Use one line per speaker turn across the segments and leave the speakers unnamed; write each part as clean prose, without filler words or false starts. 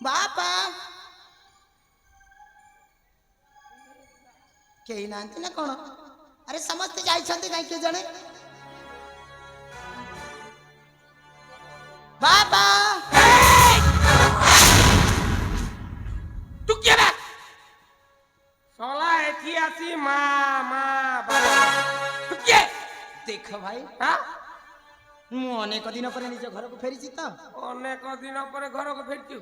बापा कहीं नांती ना कौन अरे समस्त जाइछंती काई के जणे बापा
तू क्या बे सोला एथी आसी मां बाबा तू क्या
देख भाई
हां
मु अनेक दिन पर निज घर को फेरी चिता
अनेक दिन पर घर को फेरछु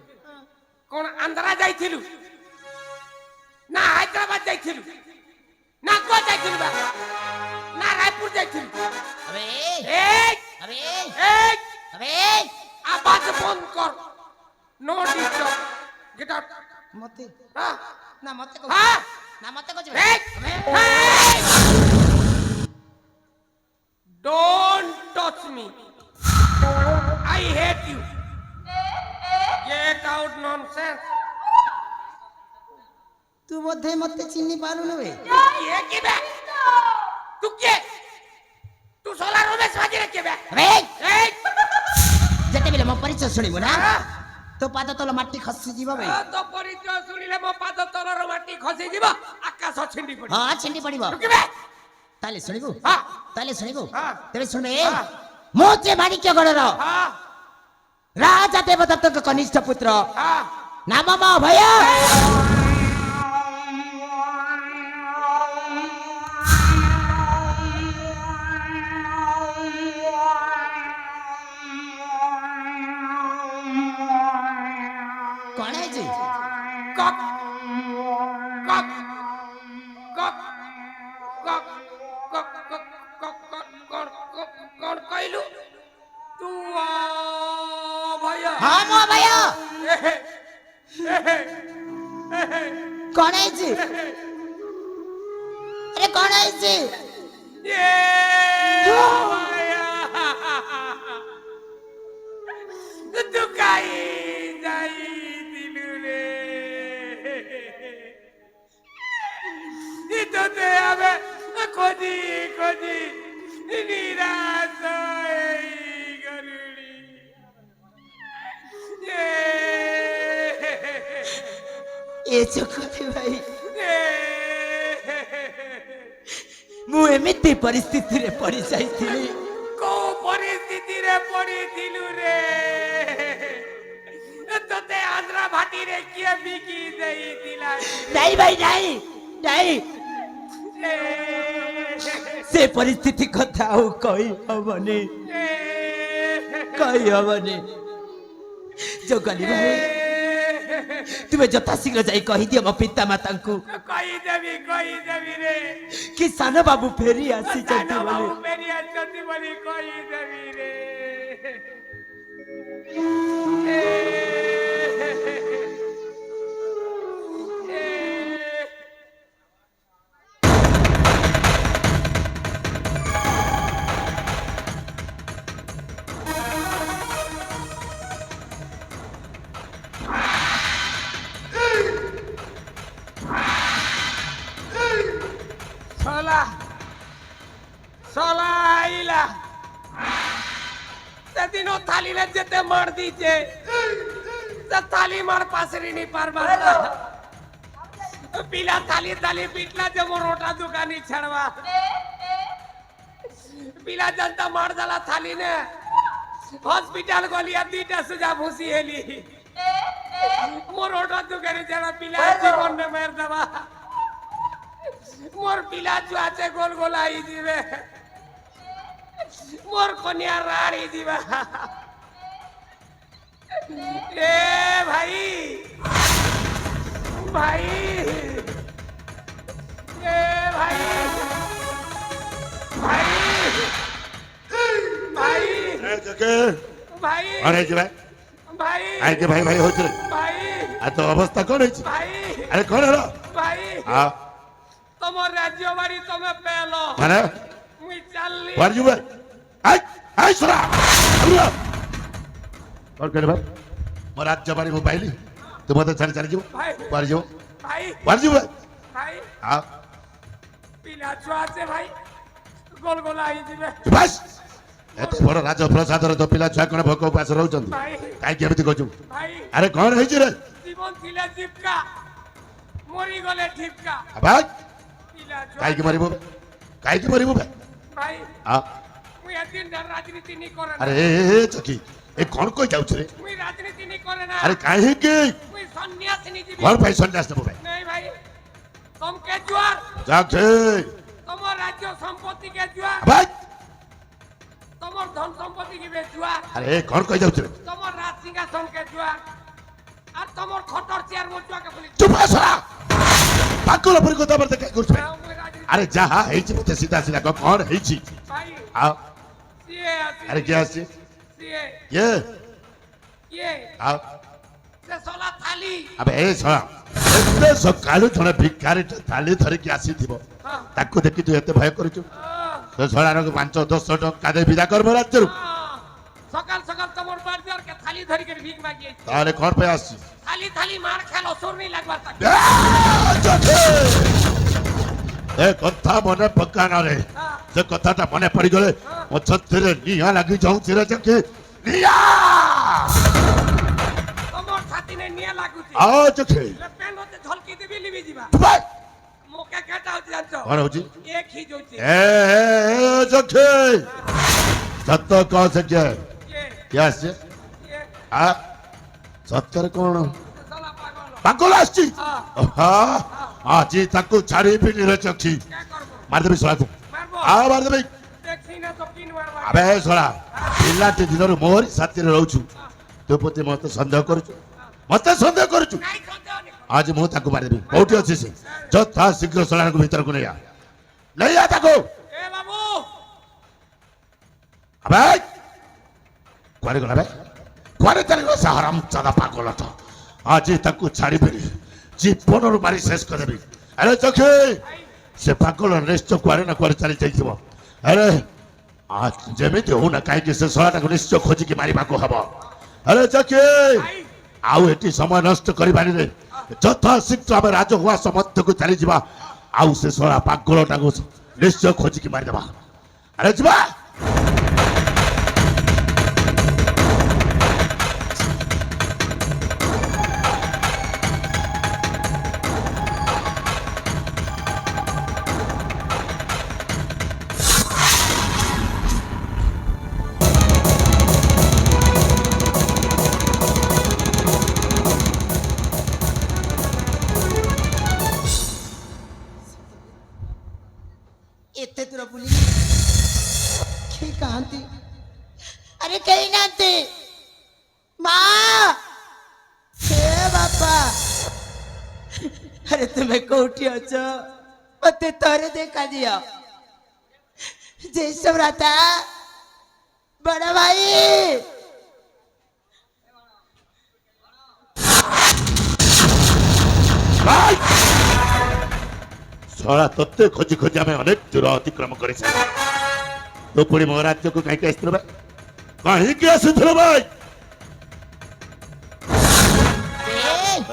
कोन आंध्रा जाइथिलु ना हैदराबाद जाइथिलु ना को जाइथिलु बा ना रायपुर जाइथिलु
अबे
ए
अबे
ए
अबे
आवाज बंद कर नो डिस्टर्ब गेट आउट
मते
हां
ना मते को
हां
ना मते को
Don't touch me. I hate you. Get out nonsense.
तू बोधे मते चिन्नी पालु न बे
ये की बे? तू के? तू सोला रमेश बाजी रे के बे?
अबे
ए
जते बेले मो परिचय सुनिबो ना तो पाद तल माटी खसी जीवा बे
तो परिचय सुनिले मो पाद तलर माटी खसी जीवा आकाश छिंडी पड़ी
हां छिंडी पड़िबो
तू के बे?
ताले सुनिबो
हां
ताले सुनिबो
हां
तेरे सुने मोचे माणिक्य गणर
हां
राजा देवदत्त कनिष्ठ पुत्र
हां
नाम मा भय कौन है जी
कक कक कक कक कक कक कौन कहलु तू भैया
हां मो भय कौन है जी अरे कौन है जी
ये भैया तू काई जाई दिलु रे इतो ते आबे खोजी खोजी निराश होई गरुड़ी
ए चकोते भाई मु एमिति परिस्थिति रे पड़ी जाइथिली
को परिस्थिति रे पड़ी दिलु रे तोते आंध्रा भाटी रे किए बिकी देई दिला
नहीं भाई नहीं नहीं से परिस्थिति कथा हो कही हबनी कही हबनी जो गली भाई तुम्हें जता शीघ्र जाई कही दियो मो पिता माता को
कही देवी रे
कि सान बाबू फेरी आसी चंती
बाबू
बोली
मेरी अच्छी बोली कही देवी रे सोला आइला सेदिनो थाली ने जेते मार दीजे से थाली मार पासरी नहीं पारबा पीला थाली थाली पीटला जे मो रोटा दुकानी छड़वा पीला जनता मार दला थाली ने हॉस्पिटल गलिया दीटा सुजा भूसी हेली मो रोटा दुकानी छड़ा पीला जीवन में मार दवा मोर पीला जुआचे गोल गोल आई दिवे मोर कन्या राड़ी दिवा ए भाई भाई ए भाई भाई भाई
ए जके
भाई
अरे जे भाई
भाई
आइ के भाई भाई होत रे
भाई
आ तो अवस्था कोन होई
भाई
अरे कोन रो
भाई
हां
तुम राज्य बाड़ी तुम्हें पेलो
माने
मुई चलली
वर जु आई सुरा और कहले भाई मोर राज्य बारी मोबाइल तुम तो चल चल जीव
भाई
वर जीव
भाई
वर जीव
भाई
हां
पीला छुआचे भाई गोल गोल आई दिवे
बस एते बड़ राज प्रसाद रे तो पिला छुआ कोन भोक उपास रहउचंदी
भाई
काई केमिति कहजु
भाई
अरे कोन हेछि रे
জীবন ছিলে দীপকা মরি গলে ঠিপকা
ভাই
পিলা
কাইকে মারিব কাইকে মারিব ভাই
ভাই
আ
মুই এদিন রাজনীতি নি করে না
আরে চকি এ কোন কই যাউছ রে
মুই রাজনীতি নি করে না
আরে কাইকে
মুই সন্ন্যাসী নি দিবি
ঘর পাই সন্ন্যাস দেব ভাই
নাই ভাই তোমকে জুয়ার
যাকে
তোমার রাজ্য সম্পত্তি কে জুয়ার
ভাই
তোমার ধন সম্পত্তি কি বে জুয়ার
আরে কোন কই যাউছ রে
তোমার রাজ সিংহাসন কে জুয়ার আর তোমার খটর চেয়ার মো জুয়া কে বলি
চুপ আসরা পাগল পরি কথা বলতে কাই করছ ভাই
মুই রাজনীতি
আরে যাহা ହେଇଛି মতে সিধা সিধা কহ কোন ହେଇଛି
ভাই
আ
সিয়ে আছে
আরে কি আসছে
সিয়ে
ये
ইয়ে
आ
সে সোলা থালি
अबे ए छड़ा एते सकाळु जणे भिखारी थाली धरिकी आसीथिब
হ্যাঁ
ताको देखि तू एते भय करछु
হ্যাঁ,
तो छड़ार 5-10 टका दे विदा कर राज्यरु
হ্যাঁ। সকাল সকাল তোমার বাড়ি আর কে থালি ধরি করে ভিক মাগি
ताले कोन पे आसी
থালি থালি মার খেল অসুর নি লাগবার তাকে
ए कथा मने पकाना रे
হ্যাঁ
से कथाटा मने पड़ी गले मो छत्रे निया लागी जाऊ चिरे चके निया
তোমার ছাতি নে নিয়ে লাগুছি
आ चके
পেন হতে ঝলকি দিবি লিবি দিবা
भाई
মোকে কেটা হচ্ছে জানছো
कोन होची
এক হি জইছে
ए चके सत्य कह से क्या
কে
क्या से
কে
आ सत्तर कोन
সোলা পাগল
पागल आसी
হ্যাঁ
हाँ आज ताको छाड़ी भी नहीं चकी
কে করব
मार देबी सोला को
মারবো
आ मार देबी
দেখছি না তো কিন মারবা
अबे सोला पिलाटी दिनरु मोर साथी रहउछु तो पति मते संदेह करछु मते संदेह करछु
নাই সন্দেহ নেই
आज मु ताको मार देबी कोठी अछि से जथा शीघ्र सोला को भीतर को नहीं आ ताको
এ বাবু
अबे कुआरे गला बे कुआरे चली गला हराम चादा पागल तो आज ताको छाड़ी बेरी जीवन मारी शेष कर देबी अरे चखे से पागल निश्चय कुआरे ना कुआरे चली जाइथिबो अरे आज जेमिति हो ना काहे कि से सोलाटा को निश्चय खोजी के मारिबा को हबो अरे चखे
ভাই
आउ एटी समय नष्ट करिबानी रे जथा शीघ्र आमे राजहुआ समस्त को चली जिबा आउ से सोला पागलटा को निश्चय खोजी के मारि देबा अरे जिबा
एते दूर बुली के कहांती
अरे कहीं नाते माँ
हे बापा अरे तुम्हें कोठी अछ मते तोरे देखा दिया जय सब रहता बड़ा भाई
भाई सोला तत्ते खोजी खोजी आमे अनेक दूर अतिक्रम करि से तो पुणी मो राज्य को कहीं के आस्त्र भाई कहीं के आस्त्र भाई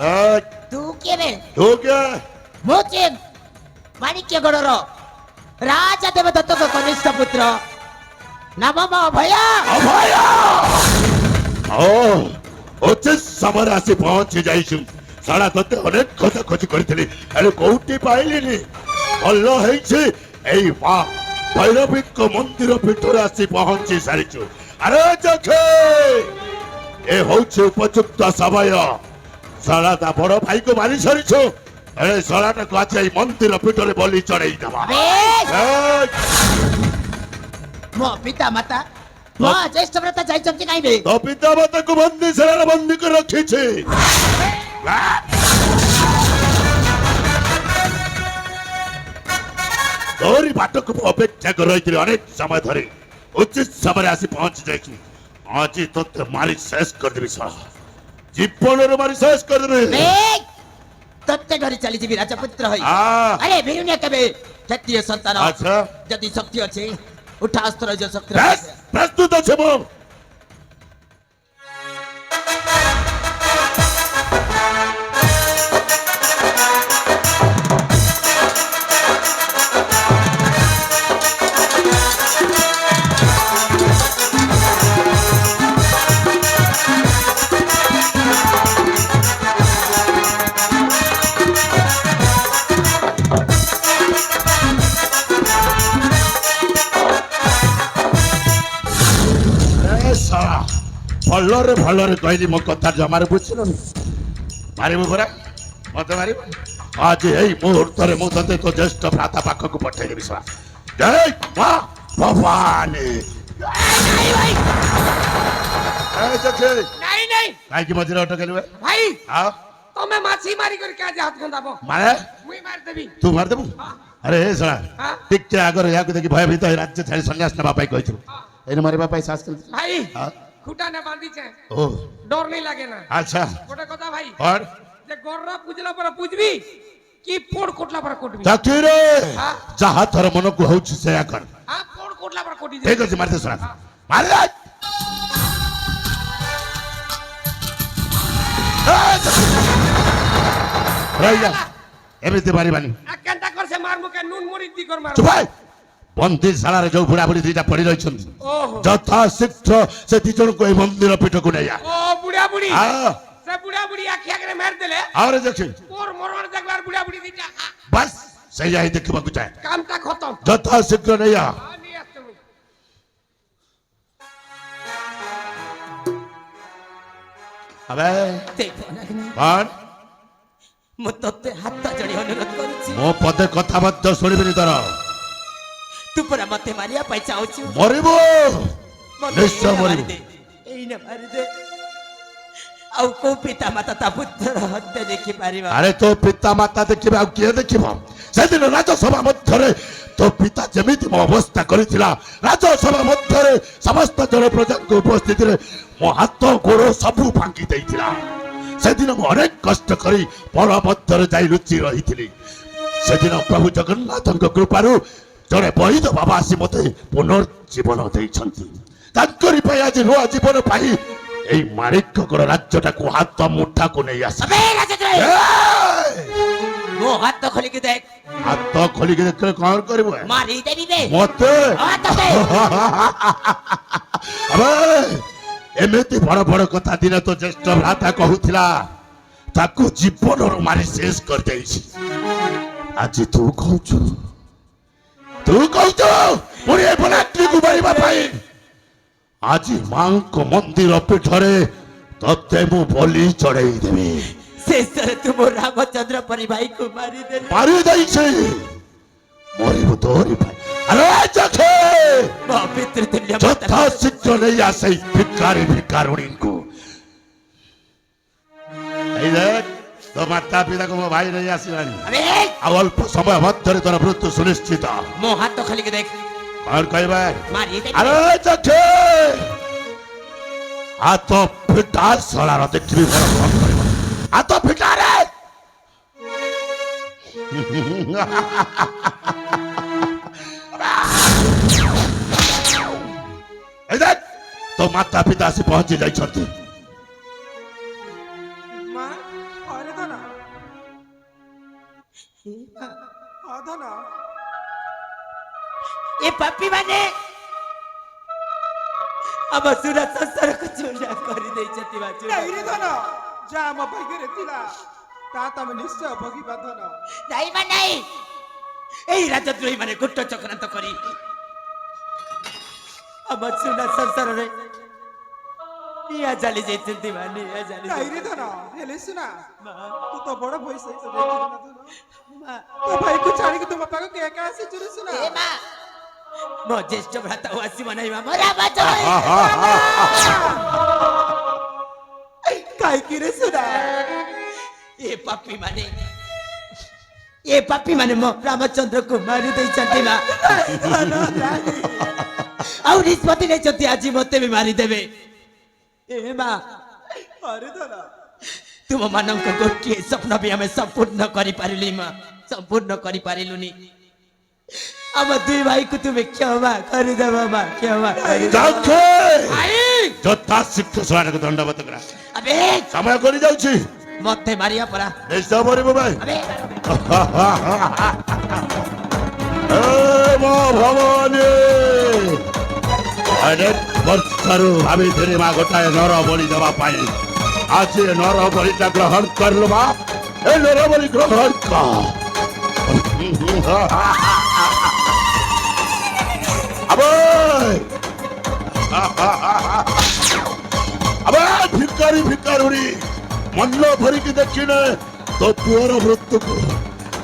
ए, तू के बे
तो क्या
मोचे माणिक्य गड़र राजा देवदत्त को कनिष्ठ पुत्र नाम भया
अभया ओ उचित समय आसी पहुंची जाइछु साला तत्ते अनेक कथा खोजी करथिली अरे कोउटी पाइलिनी भलो हेछि एई मा भैरवी को मंदिर भीतर आसी पहुंची सारिछु अरे जखे ए होछि उपयुक्त समय साला ता बड़ भाई को मारी सारिछु अरे साला को आज एई मंदिर भीतर बलि चढ़ाई दबा
बे
मो पिता माता
माँ ज्येष्ठ व्रत जाई चंकी नहीं बे
तो पिता माता को बंदी साला बंदी कर रखी छे तोरी बाटक अपेक्षा कर रही अनेक समय धरी उचित समय आसी पहुंची जाइछु आज तो मारी शेष कर देबी साला जीवन मारी शेष कर देबी
बे
तत्ते घरी चली जीवी राजपुत्र होई
आ
अरे वीरुण्य कबे क्षत्रिय संतान
अच्छा
जदि शक्ति अछि उठा अस्त्र जो शक्ति
बस प्रस्तुत अछि मो ଭଲରେ କହିଲି ମୋ କଥା ଜମାରେ ବୁଝିଲୁନି ମାରିବୁ ପରା ମତେ ମାରିବୁ ଆଜି ଏଇ ମୁହୂର୍ତ୍ତରେ ମୁଁ ତତେ ତୋ ଜ୍ୟେଷ୍ଠ ଭ୍ରାତା ପାଖକୁ ପଠେଇଦେବି ଶଳା ଜୟ ମା ଭବାନୀ
ନାଇଁ ନାଇଁ
କାହିଁକି ମଝିରେ ଅଟକେଲୁ
ଭାଇ
ଆଉ
ତମେ ମାଛି ମାରି କରି କାজ ହାତ ଖନ୍ଦାବ
ମାନେ
ମୁଇ ମାରି ଦେବି
ତୁ ମାରିଦେବୁ ଆରେ ଏ ଶଳା
ହଁ।
ଟିକେ ଆଗରେ ଏହାକୁ ଦେଖି ଭୟଭୀତ ହୋଇ ରାଜ୍ୟ ଛାଡ଼ି ସନ୍ନ୍ୟାସ ନେବା ପାଇଁ କହିଥିଲୁ ଏଇନେ ମାରିବା ପାଇଁ ସାହସ କରିଥିଲୁ
ଭାଇ
ହଁ।
খুঁটা নে বাঁধিছে
ଓ
ডর নেই লাগে না
আচ্ছা
গোটে কথা ভাই
কর
যে গররা পুজলা পরে পুজবি কি পোড় কোটলা পরে কোটবি
ଚାକିରେ
ହଁ।
ଯାହା ତୋର ମନକୁ ହଉଛି ସେୟା କର
হ্যাঁ পোড় কোটলা পরে কোটি
ଠିକ ଅଛି ମାରିଦେ ଶଳା ମାରିଦେ ରହିଯା ଏମିତି ମାରିବାନି
কেনটা করছে মার মুখে নুন মরি দি কর মার
ଚୁପ ବନ୍ଦିଶାଳାରେ ଯୋଉ ବୁଢାବୁଢୀ ଦିଟା ପଡି ରହିଛନ୍ତି
ଓହୋ
ଯଥା ଶୀଘ୍ର ସେ ଦି ଜଣଙ୍କୁ ଏଇ ମନ୍ଦିର ପୀଠକୁ ନେଇଆ
ও বুড়া বুড়ি
আহ।
সে বুড়া বুড়ি আখি আগে মার দেলে
ଆହୁରି ଦେଖି
তোর মরণ দেখবার বুড়া বুড়ি দিটা
ବାସ୍ ସେଇଆ ହିଁ ଦେଖିବାକୁ ଚାହେଁ
কামটা খতম
ଯଥା ଶୀଘ୍ର ନେଇଆ
নিয়ে আসতে মুই
ଆବେ
ଦେବନାଗିନୀ
କଣ
ମୁଁ ତତେ ହାତ ଯୋଡ଼ି ଅନୁରୋଧ କରୁଛି
ମୋ ପଦେ କଥା ମଧ୍ୟ ଶୁଣିବିନି ତୋର
ତୁ ପରା ମତେ ମାରିବା ପାଇଁ ଚାହୁଁଛୁ
ମରିବୁ
ମତେ
ନିଶ୍ଚୟ
ଏଇନା
ମରିବୁ
ମାରିଦେ, ଏଇନା ମାରିଦେ ଆଉ କୋଉ ପିତା ମାତା ତା ପୁତ୍ରର ହତ୍ୟା ଦେଖିପାରିବ
ଆରେ ତୋ ପିତା ମାତା ଦେଖିବେ ଆଉ କିଏ ଦେଖିବ ସେଦିନ ରାଜସଭା ମଧ୍ୟରେ ତୋ ପିତା ଯେମିତି ମୋ ଅବସ୍ଥା କରିଥିଲା ରାଜସଭା ମଧ୍ୟରେ ସମସ୍ତ ଜନ ପ୍ରଜାଙ୍କ ଉପସ୍ଥିତିରେ ମୋ ହାତ ଗୋଡ଼ ସବୁ ଭାଙ୍ଗି ଦେଇଥିଲା ସେଦିନ ମୁଁ ଅନେକ କଷ୍ଟ କରି ପର ମଧ୍ୟରେ ଯାଇ ଲୁଚି ରହିଥିଲି ସେଦିନ ପ୍ରଭୁ ଜଗନ୍ନାଥଙ୍କ କୃପାରୁ ଜଣେ ବୈଦ ବାବା ଆସି ମୋତେ ପୁନର୍ଜୀବନ ଦେଇଛନ୍ତି ତାଙ୍କରି ପାଇଁ ଆଜି ନୂଆ ଜୀବନ ପାଇ ଏଇ ମାଣିକଗଡ଼ ରାଜ୍ୟଟାକୁ ହାତ ମୁଠାକୁ ନେଇ ଆସି
ଆବେ ରାଜଦ୍ରୋହୀ,
ଏଇ!
ମୋ ହାତ ଖୋଲିକି ଦେଖ
ହାତ ଖୋଲିକି ଦେଖିଲେ କଣ କରିବୁ
ମାରିଦେବି ବେ
ମତେ
ହଁ, ତତେ।
ଆବେ ଏମିତି ବଡ ବଡ କଥା ଦିନେ ତ ଜ୍ୟେଷ୍ଠ ଭ୍ରାତା କହୁଥିଲା ତାକୁ ଜୀବନରୁ ମାରି ଶେଷ କରିଦେଇଛି ଆଜି ତୁ କହୁଛୁ ପୁଣି ଏ ବଲାତ୍ରୀକୁ ମାରିବା ପାଇଁ ଆଜି ମାଙ୍କ ମନ୍ଦିର ପୀଠରେ ତତେ ମୁଁ ବଲି ଚଢେଇ ଦେବି
ଶେଷରେ ତୁ ମୋ ରାମଚନ୍ଦ୍ର ପରି ଭାଇକୁ ମାରିଦେଲୁ
ମାରି ଦେଇଛି ମରିବୁ ତୋରି ପାଇଁ ଆରେ ଚଖେ
ମୋ ପିତୃତୁଲ୍ୟ
ଯଥା ଶୀଘ୍ର ନେଇ ଆସେ ଭିକାରୀ ଭିକାରୁଣୀଙ୍କୁ ଏଇ ଦେଖ ତୋ ମାତା ପିତାକୁ ମୋ ଭାଇ ନେଇ ଆସିଲାଣି
ଆବେ
ଆଉ ଅଳ୍ପ ସମୟ ମଧ୍ୟରେ ତୋର ମୃତ୍ୟୁ ସୁନିଶ୍ଚିତ
ମୋ ହାତ ଖୋଲିକି ଦେଖ
କଣ କହିବା
ମାରିଦେବି
ଆରେ ଚଖେ ହାତ ଫିଟା ଶଳାର ଦେଖିବି ମୋର କଣ କରିବ ହାତ ଫିଟା ରେ এই দেখ তো মাতা পিতা আসি পৌঁছি যাইଛନ୍ତି
মা আরে ধনা ধনা
ଏ ପାପି ମାନେ ଆମ ସୁର ସଂସାରକୁ ଚୂନା କରିଦେଇଛନ୍ତି ବାଚୁରା।
ନାଇରେ ଧନ ଯା ଆମ ଭାଗ୍ୟରେ ଥିଲା ତା ତମେ ନିଶ୍ଚୟ ଭୋଗିବା ଧନ
ନାଇଁ ବା ନାଇଁ ଏଇ ରାଜଦ୍ରୋହୀ ମାନେ ଗୁଟ ଚକ୍ରାନ୍ତ କରି ଆମ ସୁନା ସଂସାରରେ ନିଆଁ ଜାଳି ଯାଇଛନ୍ତି ମା ନିଆଁ ଜାଳି
ନାଇରେ ଧନ ହେଲେ ଶୁଣା
ମା,
ତୁ ତ ବଡ ଭାଇ ସହିତ ଯାଇଥିଲୁ ନା ଧନ
ମା,
ତୋ ଭାଇକୁ ଛାଡ଼ିକି ତୁମ ପାଖକୁ ଏକା ଆସିଛୁ ରେ ଶୁଣା
ଏ ମା ମୋ ଜ୍ୟେଷ୍ଠ ଭ୍ରାତା ଆଉ ଆସିବ ନାହିଁ ମା ମୋ ରାମଚନ୍ଦ୍ର
କାହିଁକି ରେ ଶୁଣା
ଏ ପାପୀ ମାନେ ମୋ ରାମଚନ୍ଦ୍ରକୁ ମାରି ଦେଇଛନ୍ତି ମା ଆଉ ନିଷ୍ପତ୍ତି ନେଇଛନ୍ତି ଆଜି ମତେ ବି ମାରିଦେବେ ଏ ମା
ଆରେ ଧନ
ତୁମ ମାନଙ୍କ ଗୋଟିଏ ସ୍ୱପ୍ନ ବି ଆମେ ସମ୍ପୂର୍ଣ୍ଣ କରିପାରିଲି ମା ସମ୍ପୂର୍ଣ୍ଣ କରିପାରିଲୁନି ଆମ ଦୁଇ ଭାଇକୁ ତୁମେ କ୍ଷମା କରିଦେବ ମା କ୍ଷମା କରିଦେବ।
যাচ্ছে
ଭାଇ
যথা শীঘ্র শଳାକୁ ଦଣ୍ଡବତ କରା
ଆବେ
ସମୟ କରି ଯାଉଛି
ମତେ ମାରିବା ପରା
ନିଶ୍ଚୟ ମରିବ ଭାଇ
ଆବେ
ଏ ମୋ ଭବାନୀ ଅନେକ ବର୍ଷରୁ ଭାବିଥିଲି ମା ଗୋଟାଏ ନର ବଳି ଦେବା ପାଇଁ ଆଜି ଏ ନର ବଳିଟା ଗ୍ରହଣ କରିଲୁ ମା ଏ ନର ବଳି ଗ୍ରହଣ କର আবে আবে ଭିକାରୁଣୀ ମନ ଭରିକି ଦେଖିନେ ତୋ ପୁଅର ମୃତ୍ୟୁକୁ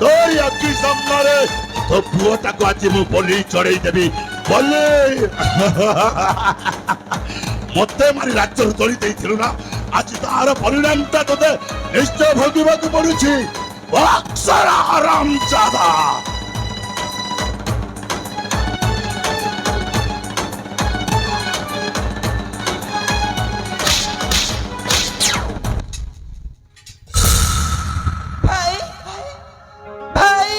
ତୋରି ଆଖି ସାମ୍ନାରେ ତୋ ପୁଅଟାକୁ ଆଜି ମୁଁ ବଲି ଚଢେଇ ଦେବି ବଲି ମତେ ମାରି ରାଜ୍ୟରୁ ତୋଳି ଦେଇଥିଲୁ ନା ଆଜି ତାର ପରିଣାମଟା ତୋତେ ନିଶ୍ଚୟ ଭୋଗିବାକୁ ପଡୁଛି ଅକ୍ଷରା ହରାମଜାଦା
ভাই ভাই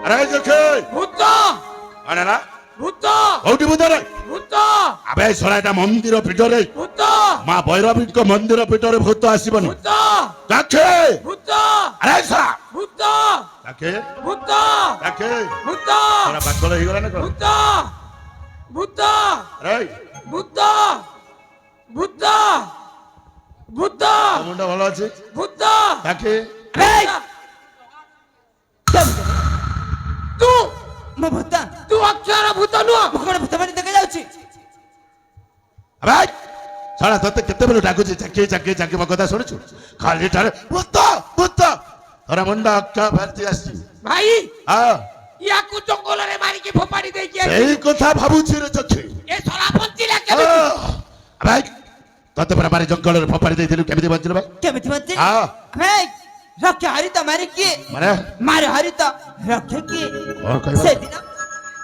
আরে দেখে
ভূত
আরে না
ভূত
কোଉଠି ଭୂତରେ
ভূত
আবে ଶଳା এটা ମନ୍ଦିର ପୀଠରେ
ভূত
ମା ଭୈରବୀଙ୍କ ମନ୍ଦିର ପୀଠରେ ଭୂତ ଆସିବନି
ভূত
ডাকে
ভূত
আরে ଶଳା
ভূত
ডাকে
ভূত
ডাকে
ভূত
তোরা পাগল ହେଇଗଲା ନା କଣ
ভূত ভূত
আরে
ভূত ভূত ভূত
ତୋ ମୁଣ୍ଡ ଭଲ ଅଛି
ভূত
ডাকে
এই
তু
ମୋ ଭୂତ
তু অক্ষর ভূত নুহ
ମୁଁ କଣ ଭୂତ ଭଳି ଦେଖାଯାଉଛି
আবে ଶଳା ତତେ କେତେବେଳେ ଡାକୁଛି ଚାକି ଚାକି ଚାକି ମୋ କଥା ଶୁଣୁଛୁ ଖାଲିଟାରେ ଭୂତ ଭୂତ তোরা ମୁଣ୍ଡ ଅକ୍କା ବାହାରି ଆସିଛି
ভাই
ହଁ
ইয়াকু জঙ্গলরে মারিকি ফোপাড়ি দেইকি
ସେଇ କଥା ଭାବୁଛି ରେ ଚକ୍ଷି
এ সলা বঞ্চিলা কেমন
ଭାଇ ତତେ ପରା ମାରି ଜଙ୍ଗଲରେ ଫୋପାଡ଼ି ଦେଇଥିଲୁ କେମିତି ବଞ୍ଚିଲୁ ଭାଇ
କେମିତି ବଞ୍ଚି
ହଁ
ଭାଇ ରକ୍ଷା ହରିତ ମାରି କିଏ
ମାନେ
ମାର ହରିତ ରକ୍ଷା କିଏ
କଣ କହିବ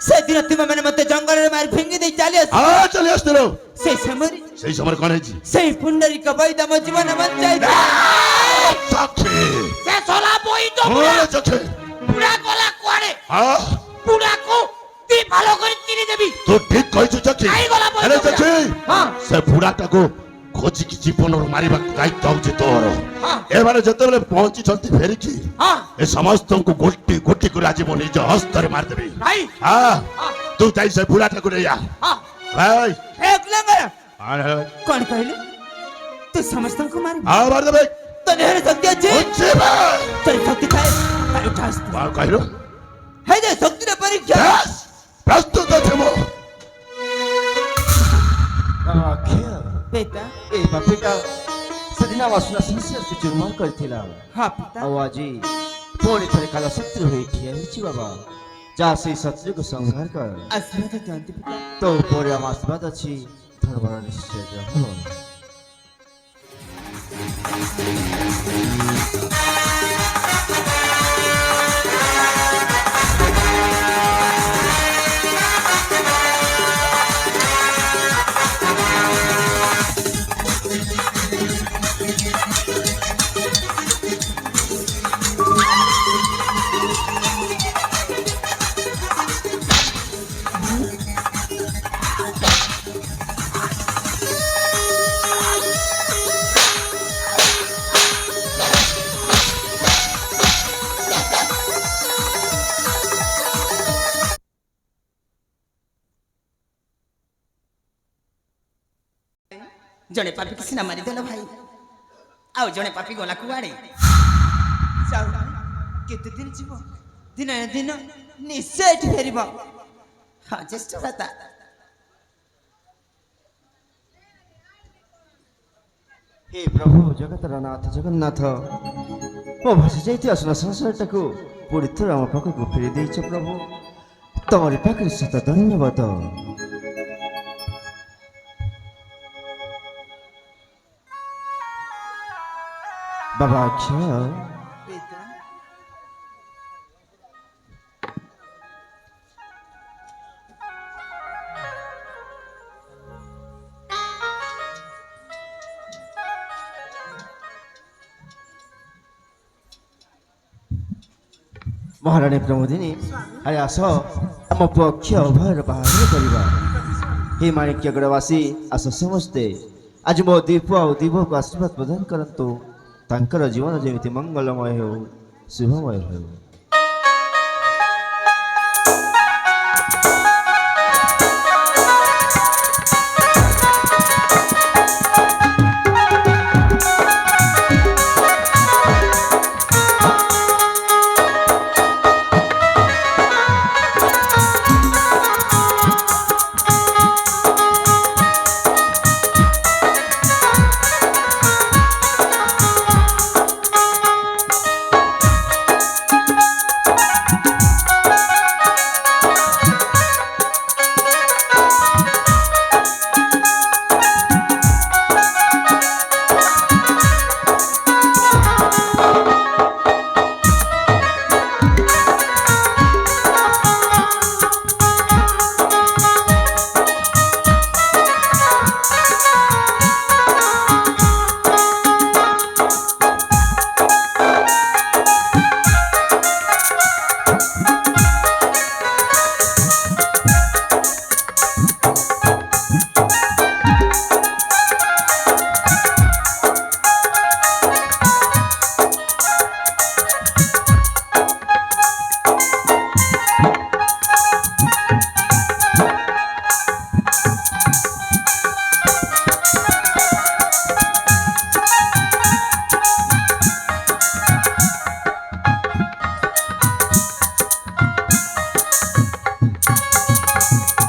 ସେଦିନ ତୁମେ ମାନେ ମତେ ଜଙ୍ଗଲରେ ମାରି ଫିଙ୍ଗି ଦେଇ ଚାଲି ଆସ
ହଁ ଚାଲି ଆସିଥିଲୁ
ସେଇ ସମୟରେ
ସେଇ ସମୟରେ କଣ ହେଇଛି
ସେଇ ପୁଣ୍ଡରୀକ ବୈଦ ମୋ ଜୀବନ ବଞ୍ଚାଇ
ଚକ୍ଷି
সে সলা বই তো
ହଁ ଚକ୍ଷି
পুরা গলা কোয়াড়ে
ହଁ
পুরা কো তুই ভালো করে চিনি দেবি
ତୁ ଠିକ କହିଛୁ ଚକ୍ଷି
আই গলা বই
ହେଲେ ଚକ୍ଷି
হ্যাঁ
ସେ ବୁଢାଟାକୁ ଖୋଜିକି ଜୀବନରୁ ମାରିବାକୁ ଦାୟିତ୍ୱ ହଉଛି ତୋର
হ্যাঁ
ଏମାନେ ଯେତେବେଳେ ପହଞ୍ଚିଛନ୍ତି ଫେରିକି
হ্যাঁ
ଏ ସମସ୍ତଙ୍କୁ ଗୋଟି ଗୋଟି କରି ଆଜି ମୁଁ ନିଜ ହସ୍ତରେ ମାରିଦେବି
ভাই
ହଁ
হ্যাঁ
ତୁ ଯାଇ ସେ ବୁଢାଟାକୁ ନେଇ ଆ
হ্যাঁ
ଭାଇ
ଏକ ଲଙ୍ଗର
ହଁ
କଣ କହିଲୁ ତୁ ସମସ୍ତଙ୍କୁ ମାରି
ମାରିଦେବେ
ତୋ ଦେହରେ ଶକ୍ତି ଅଛି
ବୁଝିବେ
ତୋର ଶକ୍ତି ଥାଏ ତାହେଲେ ଉଠା ଆସ
କଣ କହିଲୁ
ହେ ଯେ ଶକ୍ତିର ପରୀକ୍ଷା
Yes! ପ୍ରସ୍ତୁତ ଥିବ
ପିତା
ଏ ବାପିଟା ସେଦିନ ଅସୁର ସଂସାରକୁ ଚୁରମାର କରିଥିଲା
ହଁ ପିତା
ଆଉ ଆଜି ପୁଣି ଥରେ କାଳ ଶତ୍ରୁ ହୋଇ ଠିଆ ହେଇଛି ବାବା ଯା ସେଇ ଶତ୍ରୁକୁ ସଂହାର କର
ଆଶୀର୍ବାଦ ଦିଅନ୍ତି ପିତା
ତୋ ଉପରେ ଆମ ଆଶୀର୍ବାଦ ଅଛି ଧର୍ମର ନିଶ୍ଚୟ ଗ୍ରହଣ
ଜଣେ ପାପିକି ସିନା ମାରିଦେଲ ଭାଇ ଆଉ ଜଣେ ପାପି ଗଲା କୁଆଡେ କେତେ ଦିନ ଯିବ ଦିନ ନା ଦିନ ନିଶ୍ଚୟ ଏଠି ଫେରିବ ହଁ ଜ୍ୟେଷ୍ଠ ଭ୍ରାତା
ହେ ପ୍ରଭୁ ଜଗତର ନାଥ ଜଗନ୍ନାଥ ମୋ ଭାସି ଯାଇଥିବା ଅସୁର ସଂସାରଟାକୁ ପୁଣି ଥରେ ଆମ ପାଖକୁ ଫେରି ଦେଇଛ ପ୍ରଭୁ ତମରି ପାଖରେ ଶତ ଧନ୍ୟବାଦ ବାବା ଅକ୍ଷୟ
ପିତା
ମହାରାଣୀ ପ୍ରମୋଦିନୀ ଆରେ ଆସ ଆମ ପୁଅ ଅକ୍ଷୟ ଉଭୟର ବାହାଘର କରିବା ହେ ମାଣିକ୍ୟଗଡ଼ବାସୀ ଆସ ସମସ୍ତେ ଆଜି ମୋ ଦୀପ ଆଉ ଦୀପକୁ ଆଶୀର୍ବାଦ ପ୍ରଦାନ କରନ୍ତୁ ତାଙ୍କର ଜୀବନ ଯେମିତି ମଙ୍ଗଳମୟ ହେଉ ଶୁଭମୟ ହେଉ